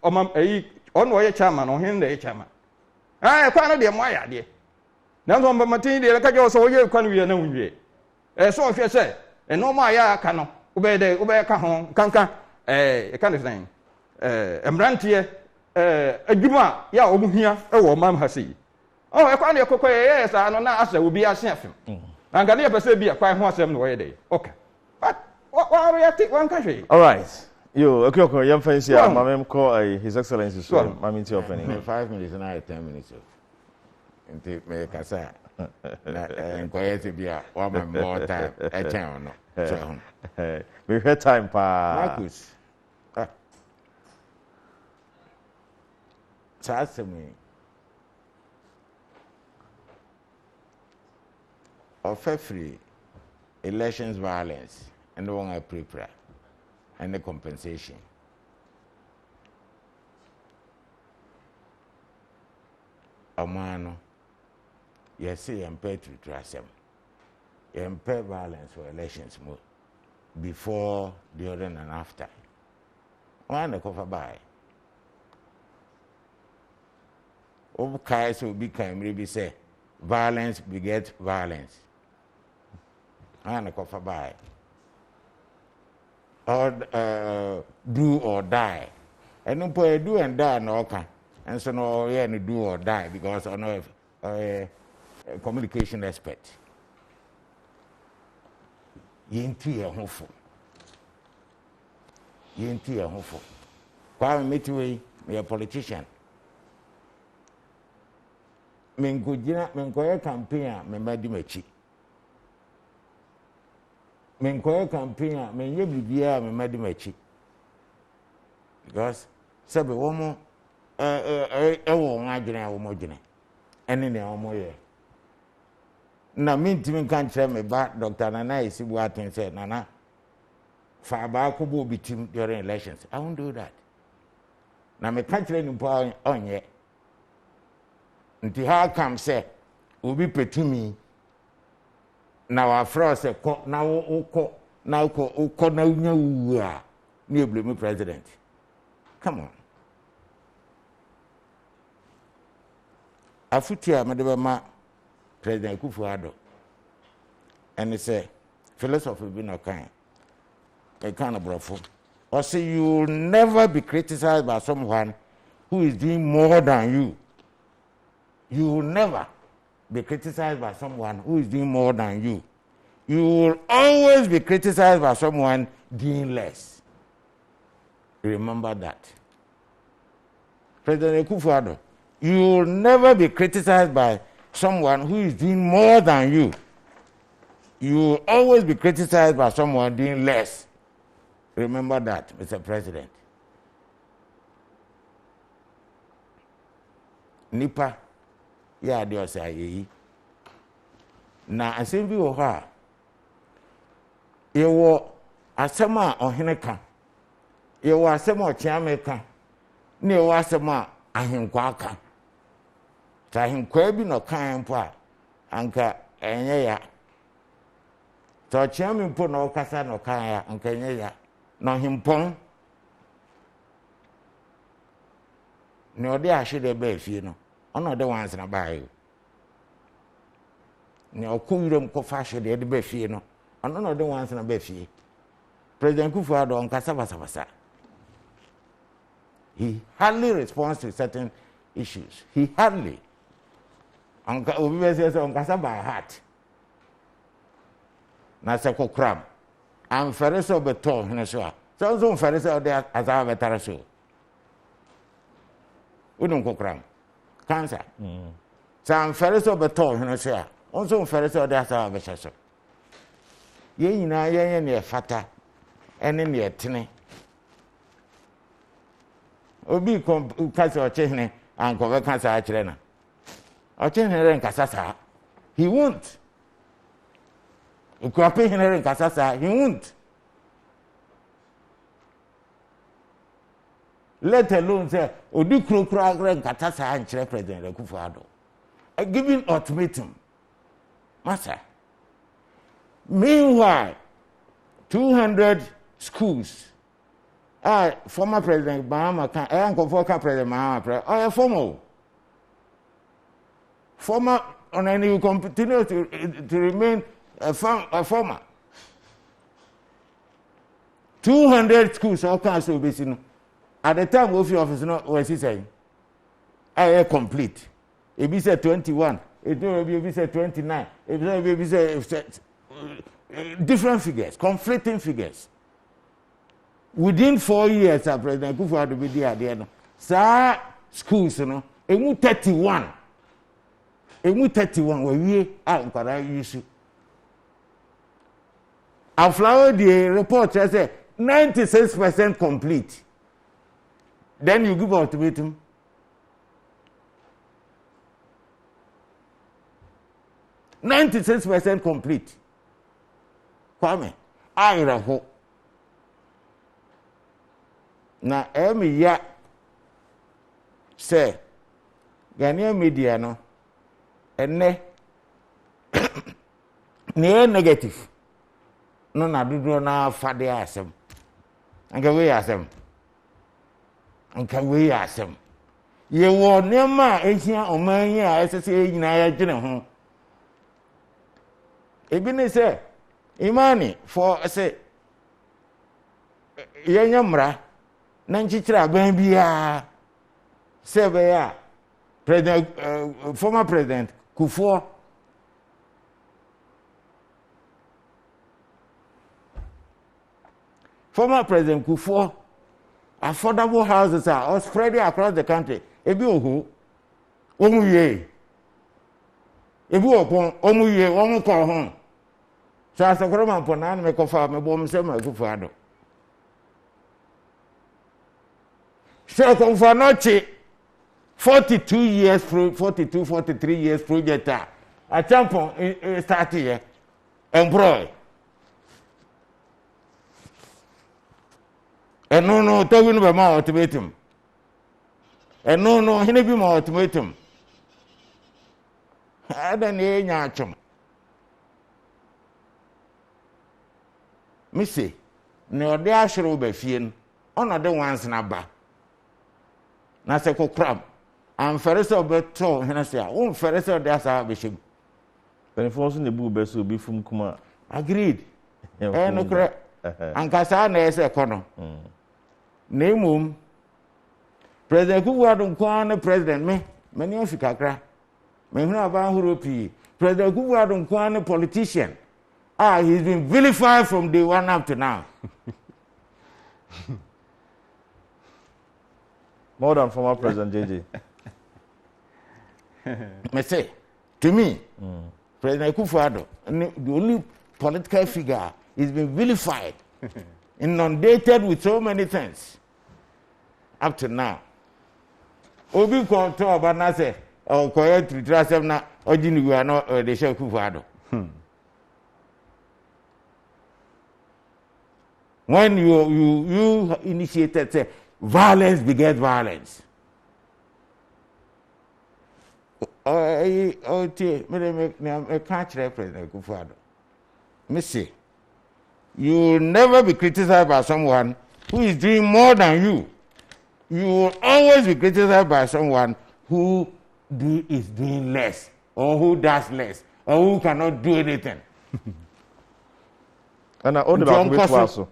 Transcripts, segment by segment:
Omam on way chairman or him the chairman. I can't be my idea. Now, on Martin, the Kajo, so you can be a new year. So if you say, and no, my cano, obey the obey Kahon, Kanka, a kind of thing. Embrantier, a Juma, ya, over here, oh, Mam Hassi. Oh, I can't cook, yes, I don't know, as will be a chef. And can never say be a quite handsome way. Okay. But what are you take one country? All right. You, okay, young fancy, my mom call His Excellency, so I'm into opening. 5 minutes and I 10 minutes. And take me a say, and quiet to be a woman more time at town. We had time, Pa. Marcus. Trust me. Offer free elections violence and the one I prepare and the compensation. Amano, yes, you pay to trust them. You pay violence for elections more before, during, and after. One the cover by. All kinds will become maybe say violence begets violence. And cover by or do or die. And no boy do and die no can. And so no yeah do or die because I know a communication expert. Yinti a hopeful. Yinti a hopeful. Kwame Metway, me a politician. Menkoye campaign me madi machi. Menkoye campaign me ye bibia me madi machi. Because sabe womo ewo ngadwene a womo dwene. Ene ne womo ye. Na mintimi kan kire me ba Dr. Nana Isibu atin say Nana fa ba ko bo bitim during elections. I won't do that. Na me kan kire nimpo onye. Nti how come say obi petumi na wa fro say ko na wo na unya wu a na blame president. Come on. Afutia madeba President Kufuor and he say philosophy be no kind. A kind of brofo. Or say you will never be criticized by someone who is doing more than you. You will never be criticized by someone who is doing more than you. You will always be criticized by someone doing less. Remember that. President Kufuor, you will never be criticized by someone who is doing more than you. You will always be criticized by someone doing less. Remember that, Mr. President. Nipa. Ya dio say yi na asem bi wo ha yewo asem a ohene ka yewo asem o chiame ka na yewo asem a ahenkwa ka ta ahenkwa bi no kan po a anka enye ya to chiame po no kasa no kan ya anka enye ya no himpon ni odi ahede ba fie no ono de wanse na bae ni okuyurem ko fashe de ba fie no ono no de wanse na ba fie President Kufuor on kasa. He hardly responds to certain issues. He hardly on kasa by heart na se ko kram am fereso beto hene so fereso de aza betara so unun ko kram cancer. Sam fereso beto hene so onso fereso de aza becheso ye nyina ye ne fata ene ne etene obi kom kasa o chehne anko be kasa a kire na o chehne ren kasa sa he won't ukwape hene ren kasa sa he won't let alone say odi krokro ren kasa sa an kire President Kufuor a giving ultimatum massa. Meanwhile 200 schools Former President Mahama can Uncle Former President Mahama former and then you continue to remain a former. 200 schools all council basically. At the time of your office, no, was he saying? I complete. If he said 21, it will be said 29. It will be said different figures, conflicting figures. Within 4 years, President Kufuor will be there. Sir, schools, you know, it will 31. It will 31 where we are in Karayu. Our flower, the report says 96% complete. Then you give ultimatum. %96 complete. Kwame, I hope. Na ya say Ghanaian media no ene negative no na dudu na fade asem anka we asem ye wo nema ehia oman yi a esese nyina ya gene ho ebi ne say imani for say yenya mra na nchichira ban bia sebe ya president former president Kufuor affordable houses are all spread across the country ebi ohu omuye ebi opon omuye omu ko ho sa asakoro man pona na me ko fa me bom se ma Kufuor ado so konfanochi 42 years 43 years project a champion start here employ and no talking about my ultimatum and no he be my ultimatum I don't know me say no de ashro be fie no the ones na ba na se ko crab am ferese obeto hena se a won ferese de asa be shim then for us in the book be so be from kuma agreed no kre ankasa na ese kono na emum president Kufuor don kwan president me ni Africa kra me hu aba Europe president Kufuor don kwan politician he's been vilified from day one up to now. More than former President JJ. Me say, to me, President Kufuor, the only political figure, he's been vilified, inundated with so many things up to now. Obi ko to obana say, o ko ye tritrasem na ojini wi ano de she Kufuor. When you initiated say violence begets violence. Me can't represent Kufuor. Me say, you will never be criticized by someone who is doing more than you. You will always be criticized by someone who is doing less, or who does less, or who cannot do anything. And all the back with Waso.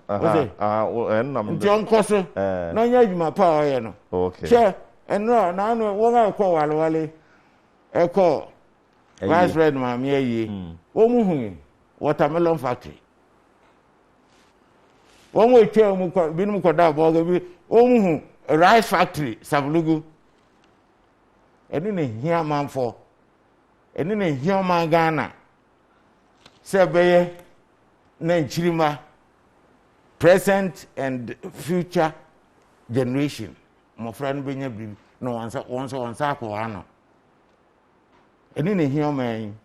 John Cosso. No, you power, you know. Okay. Chair, and no, now, what I call Wale, I call Vice Red Mammy, watermelon factory. One way, chair, Binum rice factory, Savlugu. And then here, man, for and then here, man, Ghana. Sebeye. Nigeria, present and future generation. My friend Benjamin, no once Sakoano. And in a human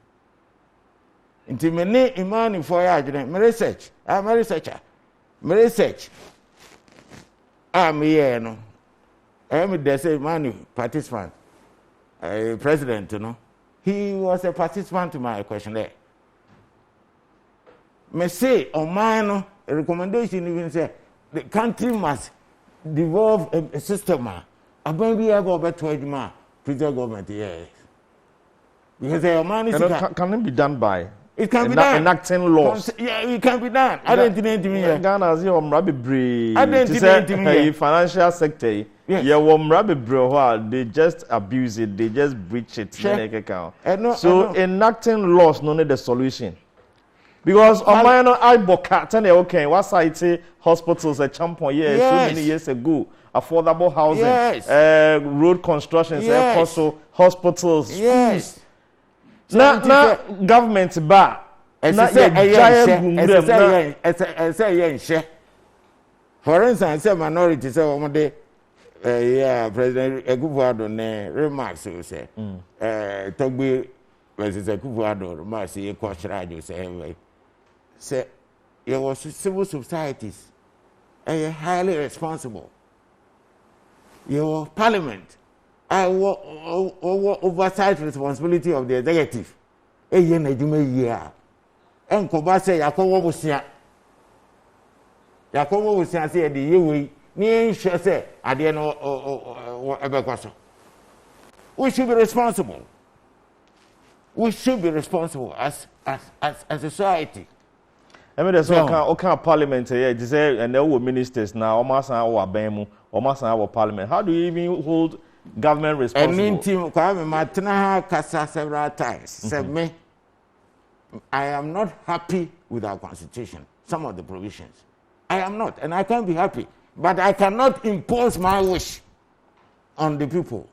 intimate imani for my research. I'm a researcher. My research. I'm here, no. I'm a money participant, a president, you know. He was a participant to my questionnaire. Me say on mine a recommendation even say the country must devolve a system aban bi ebe obeto adwuma federal government yes because your money can it be done by it can be done enacting laws yeah it can be done I don't think anything Ghana as your mrabebre I don't think anything financial sector yeah mrabebre they just abuse it they just breach it so enacting laws no need the solution because on my no I boka tell you okay what site hospitals a champion so many years ago affordable housing road construction also hospitals na government ba na say for instance say minority say omode president Akufo-Addo ne remarks say togbe versus Akufo-Addo remarks e ko chirajo say there was civil societies highly responsible your parliament oversight responsibility of the executive na djuma yia enkoba say yakowo busia say the yewe ni nhwe say ade no ebekwaso we should be responsible as a society. I mean, there's all kind of parliament here. They say, and there were ministers now. Almost our Bemu, almost our parliament. How do you even hold government responsible? And team, Matna Kasa several times. Said me, I am not happy with our constitution. Some of the provisions, I am not, and I can't be happy. But I cannot impose my wish on the people.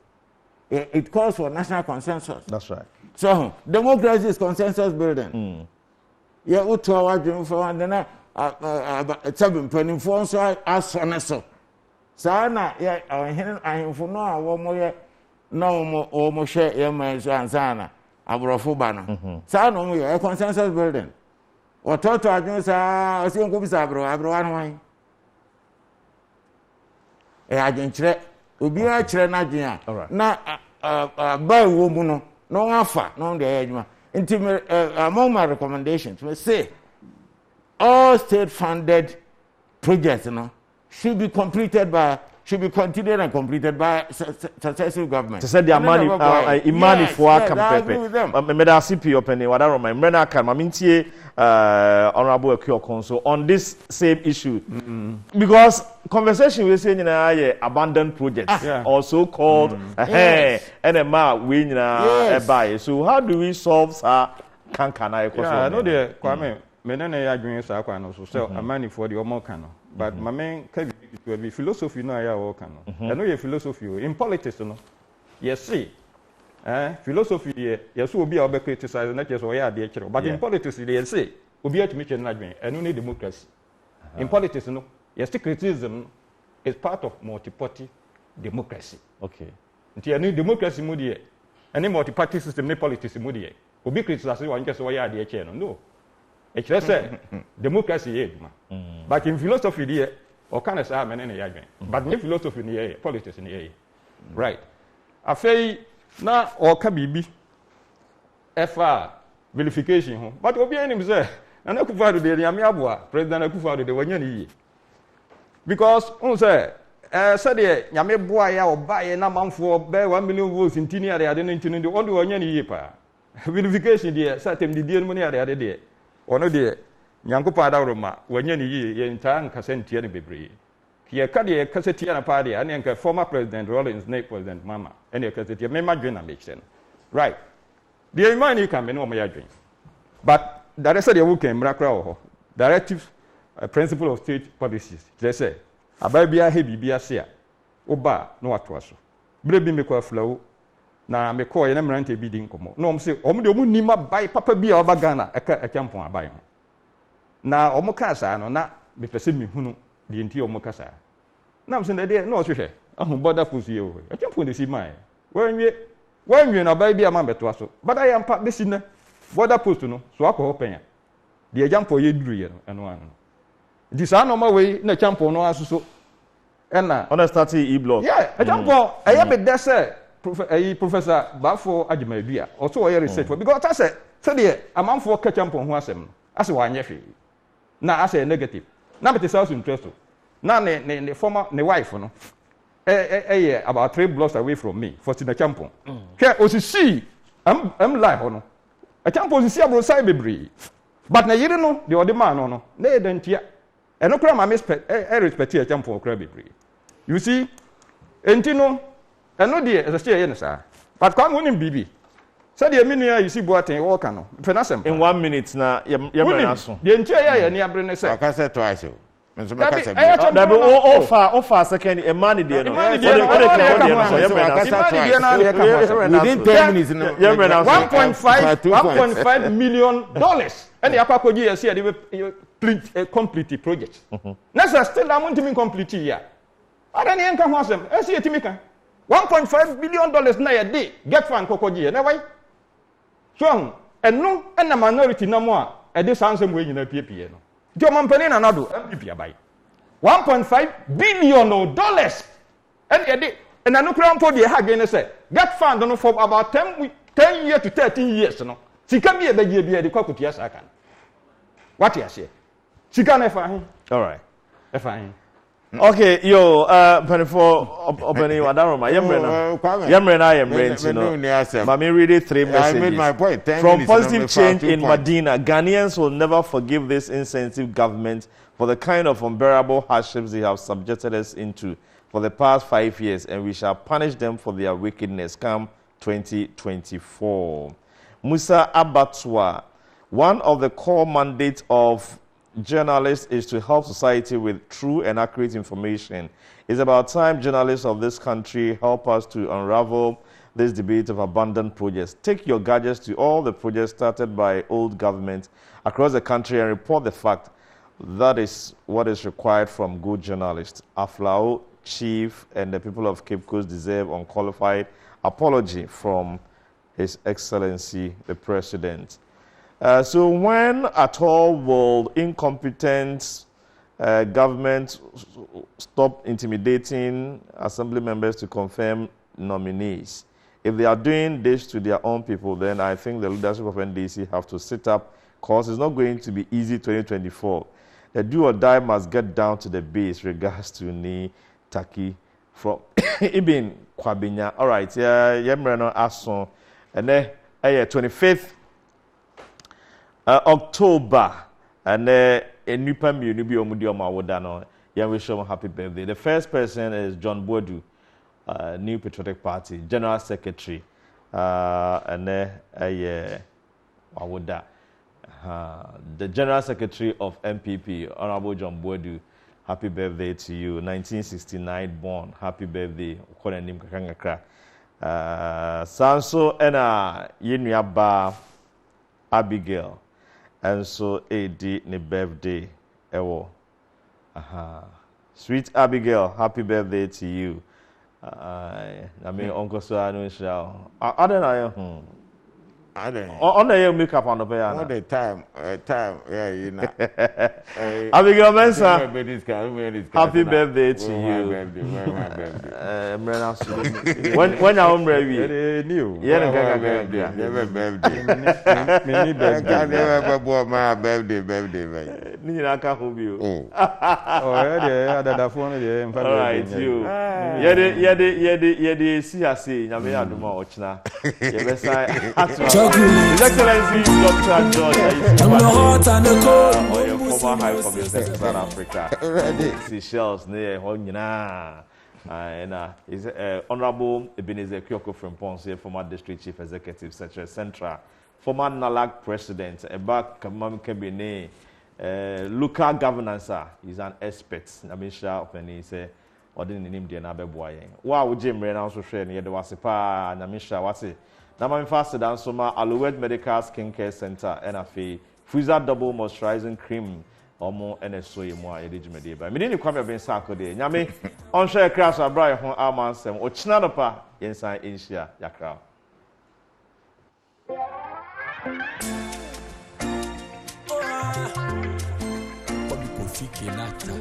It calls for national consensus. That's right. So democracy is consensus building. Yeah, what to our dream for and then seven penny for so so. Sana, yeah, I am for no one more no more almost share your man Sana, Abrofubano. Sana, we are consensus building. Or Toto, I know, I see Uncle Sabro, I didn't check. Ubi a chrenadina. Na by woman, no alpha, no the edge. Among my recommendations, we say all state-funded projects, should be continued and completed by successive governments. To say their money, money for campaign. May I see your penny? What I remind me, Honorable Akio on this same issue, because conversation we say abandoned projects, also called NMA win buy. So how do we solve kankana? I know the Kwame. Menene ya adwene sa kwa no so amani for the omoka no but my main be philosophy no ya wo kan no I know your philosophy in politics no yes see philosophy yes obi a obe criticize na just o ya de kire but in politics they say obi atumi kire na adwene eno ne democracy in politics no yes criticism is part of multi-party democracy okay nti eno democracy mu de any multi-party system ne politics mu de obi criticize wan kire so o ya de kire no it's say democracy is but in philosophy there or can say amen ya adwen but in philosophy ni politics ni right afei na o ka bibi efa verification ho but obi anim say na Akufo-Addo de yam aboa president Akufo-Addo de wanya ni because on say say de nyame boa ya oba ye na manfo be 1 million votes intini ade no intini de ondo wanya ni pa verification there say tem de die no ni ade de ono de nyankopa adawroma wanya ni ye ntaa nkasa ntia ne bebre ye ka de kasa tia na pa de ane nka former president Rollins ne president mama ene kasa tia me madwen na mechen right the imani can me no mo yadwen but that is the work in mrakra ho directive principle of state policies they say ababia he bibia se a oba no ato so bre bi me kwa flawo na me call ye na mrante bi di nkomo no om se om de om nima bai papa bi a oba Ghana eka champon abai ho na om ka sa no na me pese mi hunu de nti om ka sa na om se de no hwehwe ahu border force ye o champon de si mai wanwie na bai bi ama beto aso but I am pa besi na border post no so akọ penya de champon ye duru ye no eno anu di sa no ma we na champon no aso so ena on start e-blog champon eye be de se Professor Bafo Ajimadua also oye research because I said de amanfo ka champon ho asem no ase wanye hwe na ase negative na bete self interest na ne former ne wife no about 3 blocks away from me for the champion ke osisi am live no a champion osisi abro sai bebre but na yire no the ode man no na e dentia e no kra ma respect a champion kra bebre you see enti no eno de e se ye ne sa but kwa mo nim bibi said the minute you see Boateng walk no fenasem in 1 minute na yemre so the entire year ni abre ne say aka say twice o nso me ka say da be offer second e man dey no within 10 minutes no 1.5 million dollars and the akwakoji yes here the complete project na still amount to complete here ada ne enka ho asem esi etimika 1.5 billion dollars na ye get fan kokoji na why so eno na minority na mo a e de sansem we nyina piepie no jo mampani na nado MPP abai 1.5 billion dollars and e de na no kura mpo de ha gene say get fund no for about 10 years to 13 years no sika bi e begie bi e de kwakutia saka what you say sika na fa hin all right e fa hin. Okay, yo, 24 opening Wadaroma. Yemre na you know. Mami read it 3 messages. I made my point. From positive change in Medina, Ghanaians will never forgive this insensitive government for the kind of unbearable hardships they have subjected us into for the past 5 years, and we shall punish them for their wickedness come 2024. Musa Abatwa, one of the core mandates of journalists is to help society with true and accurate information. It's about time journalists of this country help us to unravel this debate of abandoned projects. Take your gadgets to all the projects started by old governments across the country and report the fact. That is what is required from good journalists. Aflao, Chief, and the people of Cape Coast deserve unqualified apology from His Excellency the President. So when at all will incompetent government stop intimidating assembly members to confirm nominees? If they are doing this to their own people, then I think the leadership of NDC have to sit up, because it's not going to be easy 2024. The do or die must get down to the base. Regards to Ni Taki from Ibn Kwabinya. All right, Yemreno Ason. And then 25th October, and a new family will be on yeah, wish him happy birthday. The first person is John Bodu, New Patriotic Party, General Secretary, and Mawoda, the General Secretary of MPP, Honorable John Bodu. Happy birthday to you, 1969 born. Happy birthday, Korenim Kakangakra. Sanso ena Yenuaba Abigail. And so AD ni birthday ewo. Sweet Abigail, happy birthday to you. I mean Uncle Suanu shall. I don't know. On the makeup on the pay. All the time, yeah, you know. Abigail Mensa, happy birthday to you. When I'm ready, new. Yeah, never birthday. Never bought my birthday. Nina can't hold you. Oh, yeah, that's one of them. All right, you. Yeah, see, I say, I'm here to watch now. His Excellency Dr. George your former High Commissioner in South Africa, Seychelles, near Honyina, and is Honorable Ebenezer Kyoko from Ponce, former District Chief Executive, Secretary Central, former NALAC President, Ebak Kamam Kebine, local governance. He's an expert. I mean, sharp and he said, or didn't name the Nabe Wow, Jim Ren also sharing the Wasipa and Amisha, what's it? Now, I'm faster than Soma Alouette Medical Skincare Center, NFA, Freezer Double Moisturizing Cream, or more NSO, more eligibility. But I didn't come up in Saturday. Yami, on share crash, I brought home Armansem, or Chinadapa inside Asia, Yakra. Bobby Kofi Kenata.